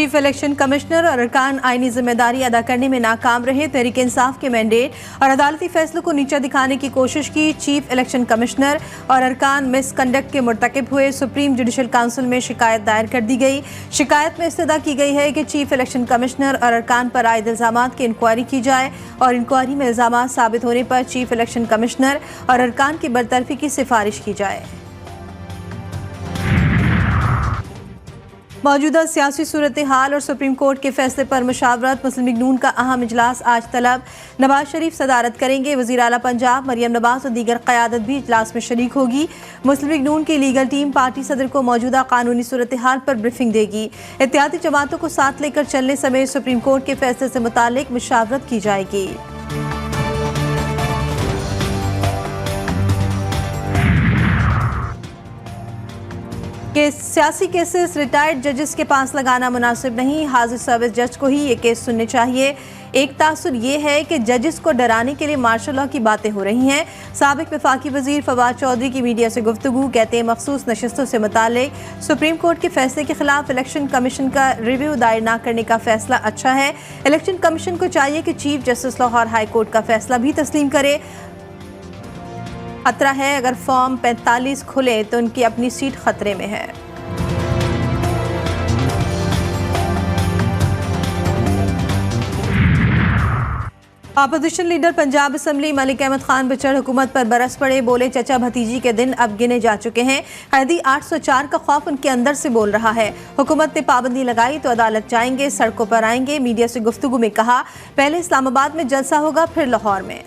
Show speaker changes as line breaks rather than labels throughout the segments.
Chief election commissioner और अरकान आईनी जिम्मेदारी अदा करने में नाकाम रहे। तहरीक इंसाफ के मैंडेट और अदालती फैसलों को नीचा दिखाने की कोशिश की। चीफ इलेक्शन कमिश्नर और अरकान मिसकंडक्ट के मुर्तकिब हुए। सुप्रीम जुडिशल काउंसिल में शिकायत दायर कर दी गई। शिकायत में इस्तदा की गई है कि चीफ इलेक्शन कमिश्नर और अरकान पर आयद इल्जामात की इंक्वायरी की जाए और इंक्वायरी में इल्जामात साबित होने पर चीफ इलेक्शन कमिश्नर और अरकान की बरतरफी की सिफारिश की जाए। मौजूदा सियासी सूरत हाल और सुप्रीम कोर्ट के फैसले पर मुशावरत। मुस्लिम लीग नून का अहम इजलास आज तलब। नवाज शरीफ सदारत करेंगे। वज़ीर आला पंजाब मरियम नवाज और दीगर क़यादत भी इजलास में शरीक होगी। मुस्लिम लीग नून की लीगल टीम पार्टी सदर को मौजूदा कानूनी सूरत हाल पर ब्रीफिंग देगी। एहतियाती जमातों को साथ लेकर चलने समेत सुप्रीम कोर्ट के फैसले से मुतालिक मुशावरत की जाएगी। कि सियासी केसेस रिटायर्ड जजेस के पास लगाना मुनासिब नहीं। हाजिर सर्विस जज को ही ये केस सुनने चाहिए। एक तासुर ये है कि जजेस को डराने के लिए मार्शल लॉ की बातें हो रही हैं। साबिक वफाकी वजीर फवाद चौधरी की मीडिया से गुफ्तगू। कहते हैं मखसूस नशिस्तों से मुतालिक सुप्रीम कोर्ट के फैसले के खिलाफ इलेक्शन कमीशन का रिव्यू दायर न करने का फैसला अच्छा है। इलेक्शन कमीशन को चाहिए कि chief justice Lahore high court का फैसला भी तस्लीम करे। खतरा है अगर फॉर्म 45 खुले तो उनकी अपनी सीट खतरे में है। Opposition leader Punjab assembly Malik Ahmad Khan बचड़ हुकूमत पर बरस पड़े। बोले चचा भतीजी के दिन अब गिने जा चुके हैं। कैदी 804 का खौफ उनके अंदर से बोल रहा है। हुकूमत ने पाबंदी लगाई तो अदालत जाएंगे, सड़कों पर आएंगे। मीडिया से गुफ्तगू में कहा पहले इस्लामाबाद में जलसा होगा फिर लाहौर में।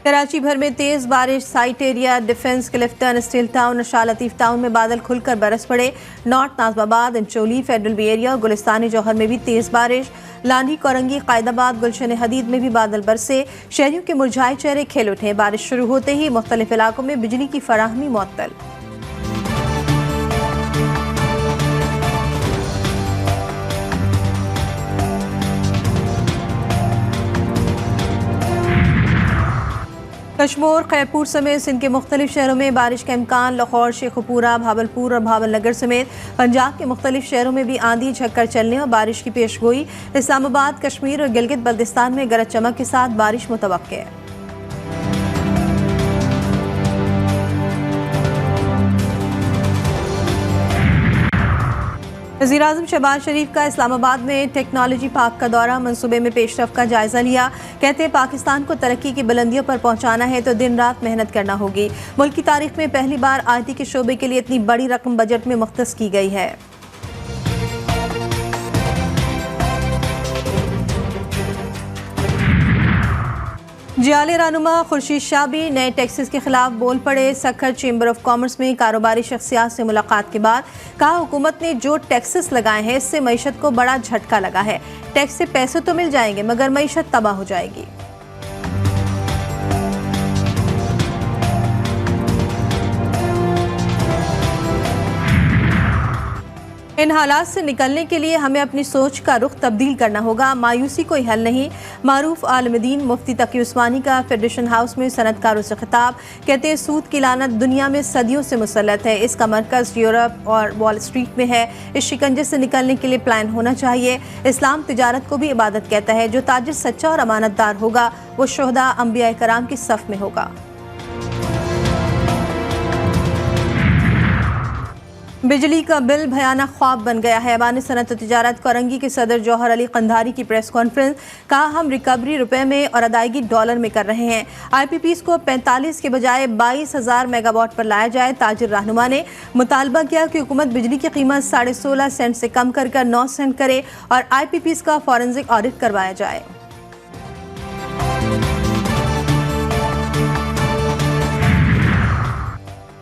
कराची भर में तेज बारिश। Site Area, Defence, Clifton, Steel Town और शाह लतीफ टाउन में बादल खुलकर बरस पड़े। North Nazimabad, Ancholi, Federal B Area और गुलिस्तानी जौहर में भी तेज बारिश। लांडी, कोरंगी, कायदाबाद, गुलशन हदीद में भी बादल बरसे। शहरियों के मुरझाए चेहरे खिल उठे। बारिश शुरू होते ही मुख्तलिफ इलाकों में बिजली की फराहमी मुअत्तल। कश्मीर, खैरपुर समेत सिंध के मुख्तलिफ शहरों में बारिश का इम्कान। लाहौर, शेखुपुरा, भावलपुर और भावल नगर समेत पंजाब के मुख्तलिफ शहरों में भी आंधी झक्कर चलने और बारिश की पेशगोई। इस्लामाबाद, कश्मीर और गिलगित बल्तिस्तान में गरज चमक के साथ बारिश मुतवक्के है। वज़ीर-ए-आज़म शहबाज शरीफ का इस्लामाबाद में टेक्नोलॉजी पार्क का दौरा। मंसूबे में पेशरफ का जायजा लिया। कहते हैं पाकिस्तान को तरक्की की बुलंदियों पर पहुंचाना है तो दिन रात मेहनत करना होगी। मुल्क की तारीख में पहली बार IT के शोबे के लिए इतनी बड़ी रकम बजट में मुख्तस की गई है। जियाले रहनुमा खुर्शीद शाह भी नए टैक्सेस के खिलाफ बोल पड़े। सखर चेंबर ऑफ कॉमर्स में कारोबारी शख्सियात से मुलाकात के बाद कहा हुकूमत ने जो टैक्सेस लगाए हैं इससे मईशत को बड़ा झटका लगा है। टैक्स से पैसे तो मिल जाएंगे मगर मईशत तबाह हो जाएगी। इन हालात से निकलने के लिए हमें अपनी सोच का रुख तब्दील करना होगा। मायूसी कोई हल नहीं। मारूफ आलमदीन मुफ्ती तकी उस्मानी का फेडरेशन हाउस में सनतकारों से खिताब। कहते हैं सूद की लानत दुनिया में सदियों से मुसल्लत है। इसका मरकज़ यूरोप और वॉल स्ट्रीट में है। इस शिकंजे से निकलने के लिए प्लान होना चाहिए। इस्लाम तिजारत को भी इबादत कहता है। जो ताजिर सच्चा और अमानतदार होगा वो शुहदा अंबिया कराम की सफ़ में होगा। बिजली का बिल भयानक ख्वाब बन गया है। ऐवान सनत तिजारत कोरंगी के सदर जौहर अली कंधारी की प्रेस कॉन्फ्रेंस। कहा हम रिकवरी रुपए में और अदायगी डॉलर में कर रहे हैं। IPPs को 45 के बजाय 22,000 मेगावाट पर लाया जाए। ताजिर रहनुमा ने मुतालबा किया कि हुकूमत बिजली की कीमत 16.5 सेंट से कम कर 9 सेंट करे और IPPs का फॉरेंसिक ऑडिट करवाया जाए।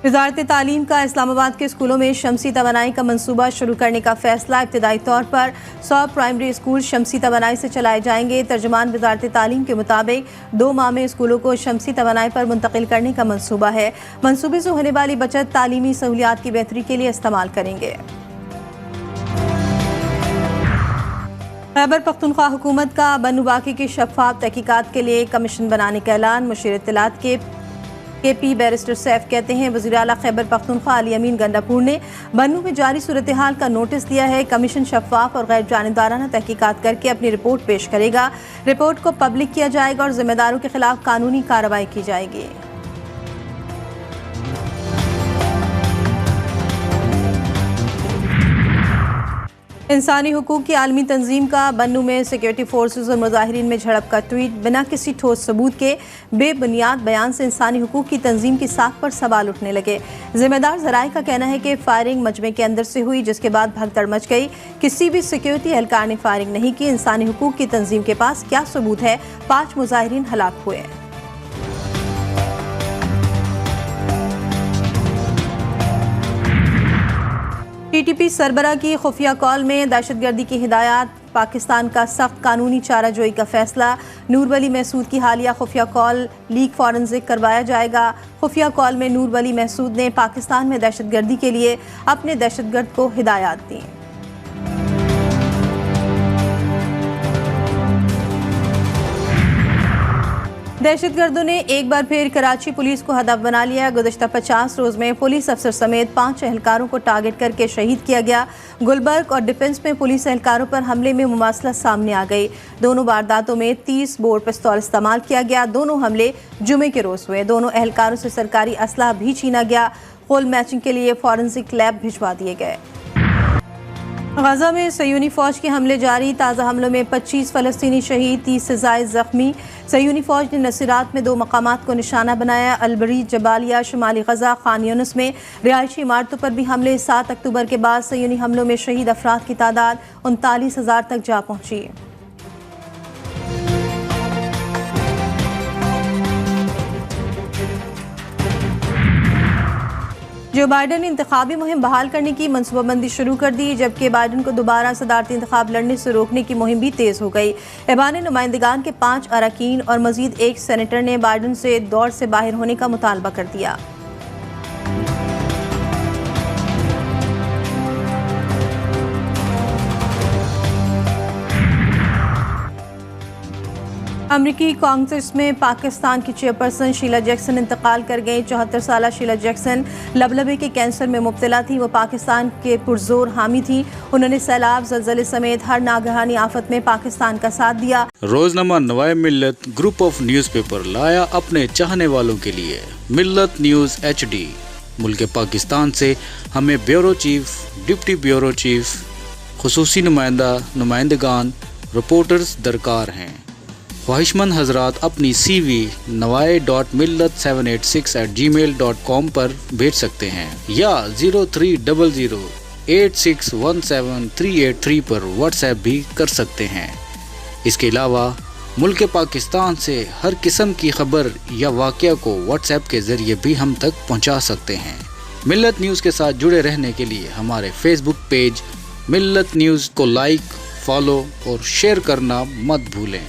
वज़ारत तालीम का इस्लामाबाद के स्कूलों में शमसी तवानाई का मंसूबा शुरू करने का फैसला। इब्तदाई तौर पर 100 प्राइमरी स्कूल शमसी तवानाई से चलाए जाएंगे। तर्जुमान वज़ारत तालीम के मुताबिक 2 माह में स्कूलों को शमसी तवानाई पर मुंतकिल करने का मंसूबा है। मंसूबे से होने वाली बचत तालीमी सहूलियात की बेहतरी के लिए इस्तेमाल करेंगे। खैबर पख्तूनख्वा हुकूमत का बनु वाक़ई की शफ़ाफ तहकीकात के लिए कमीशन बनाने का ऐलान। मुशीर इत्तलात के KP बैरिस्टर सैफ कहते हैं, वज़ीर आला खैबर पख्तूनख्वा अली अमीन गंडापुर ने बन्नू में जारी सूरत हाल का नोटिस दिया है। कमीशन शफाफ और गैर जानिबदाराना तहकीकात करके अपनी रिपोर्ट पेश करेगा। रिपोर्ट को पब्लिक किया जाएगा और जिम्मेदारों के खिलाफ कानूनी कार्रवाई की जाएगी। इंसानी हुकूक की आलमी तंजीम का बन्नू में सिक्योरिटी फोर्सेस और मुजाहिरीन में झड़प का ट्वीट। बिना किसी ठोस सबूत के बेबुनियाद बयान से इंसानी हुकूक की तंजीम की साख पर सवाल उठने लगे। जिम्मेदार जराए का कहना है कि फायरिंग मजमे के अंदर से हुई, जिसके बाद भगदड़ मच गई। किसी भी सिक्योरिटी एहलकार ने फायरिंग नहीं की। इंसानी हुकूक की तंजीम के पास क्या सबूत है? 5 मुजाहिरीन हलाक हुए। TTP सरबरा की खुफिया कॉल में दहशतगर्दी की हिदायत। पाकिस्तान का सख्त कानूनी चाराजोई का फैसला। नूर वली महसूद की हालिया खुफिया कॉल लीक फॉरेंसिक करवाया जाएगा। खुफिया कॉल में नूर वली महसूद ने पाकिस्तान में दहशतगर्दी के लिए अपने दहशतगर्द को हिदायत दी। दहशतगर्दों ने एक बार फिर कराची पुलिस को हदफ बना लिया। गुज़श्ता 50 रोज़ में पुलिस अफसर समेत 5 एहलकारों को टारगेट करके शहीद किया गया। गुलबर्ग और डिफेंस में पुलिस एहलकारों पर हमले में मुमासलत सामने आ गई। दोनों वारदातों में 30 बोर पिस्तौल इस्तेमाल किया गया। दोनों हमले जुमे के रोज़ हुए। दोनों एहलकारों से सरकारी असलाह भी छीना गया। होल मैचिंग के लिए फॉरेंसिक लैब भिजवा दिए गए। गजा में सयूनी फौज के हमले जारी। ताज़ा हमलों में 25 फ़लस्तीनी शहीद, 30 से ज़ायद ज़ख्मी। सयूनी फौज ने नसीरात में 2 मकामात को निशाना बनाया। अलबरी, जबालिया, शुमाली गजा, खान यूनुस में रिहायशी इमारतों पर भी हमले। 7 अक्टूबर के बाद सयूनी हमलों में शहीद अफराद की तादाद 39,000 तक जा पहुँची। जो बाइडन ने इंतखाबी मुहिम बहाल करने की मनसूबाबंदी शुरू कर दी, जबकि बाइडन को दोबारा सदारती इंतखाब लड़ने से रोकने की मुहिम भी तेज़ हो गई। ऐवान नुमाइंदगान के 5 अरकान और मजीद एक सेनेटर ने बाइडन से दौर से बाहर होने का मुतालबा कर दिया। अमरीकी कांग्रेस में पाकिस्तान की चेयरपर्सन शीला जैक्सन इंतकाल कर गई। 74 साला शीला जैक्सन लबलबे के कैंसर में मुब्तला थी। वो पाकिस्तान के पुरजोर हामी थी। उन्होंने सैलाब, जलजले समेत हर नागहानी आफत में पाकिस्तान का साथ दिया।
रोजनामा नवाए मिल्लत ग्रुप ऑफ न्यूज़पेपर लाया अपने चाहने वालों के लिए मिल्लत न्यूज़ HD। मुल्क पाकिस्तान से हमें bureau chief, deputy bureau chief, खुसूसी नुमाइंदगान, रिपोर्टर्स दरकार हैं। ख्वाहिशमंद हजरात अपनी CV nawai.millat786@gmail.com पर भेज सकते हैं या 0300861738 पर व्हाट्सएप भी कर सकते हैं। इसके अलावा मुल्क पाकिस्तान से हर किस्म की खबर या वाक़या को व्हाट्सएप के ज़रिए भी हम तक पहुंचा सकते हैं। मिल्लत न्यूज़ के साथ जुड़े रहने के लिए हमारे फेसबुक पेज मिल्लत न्यूज़ को लाइक, फॉलो और शेयर करना मत भूलें।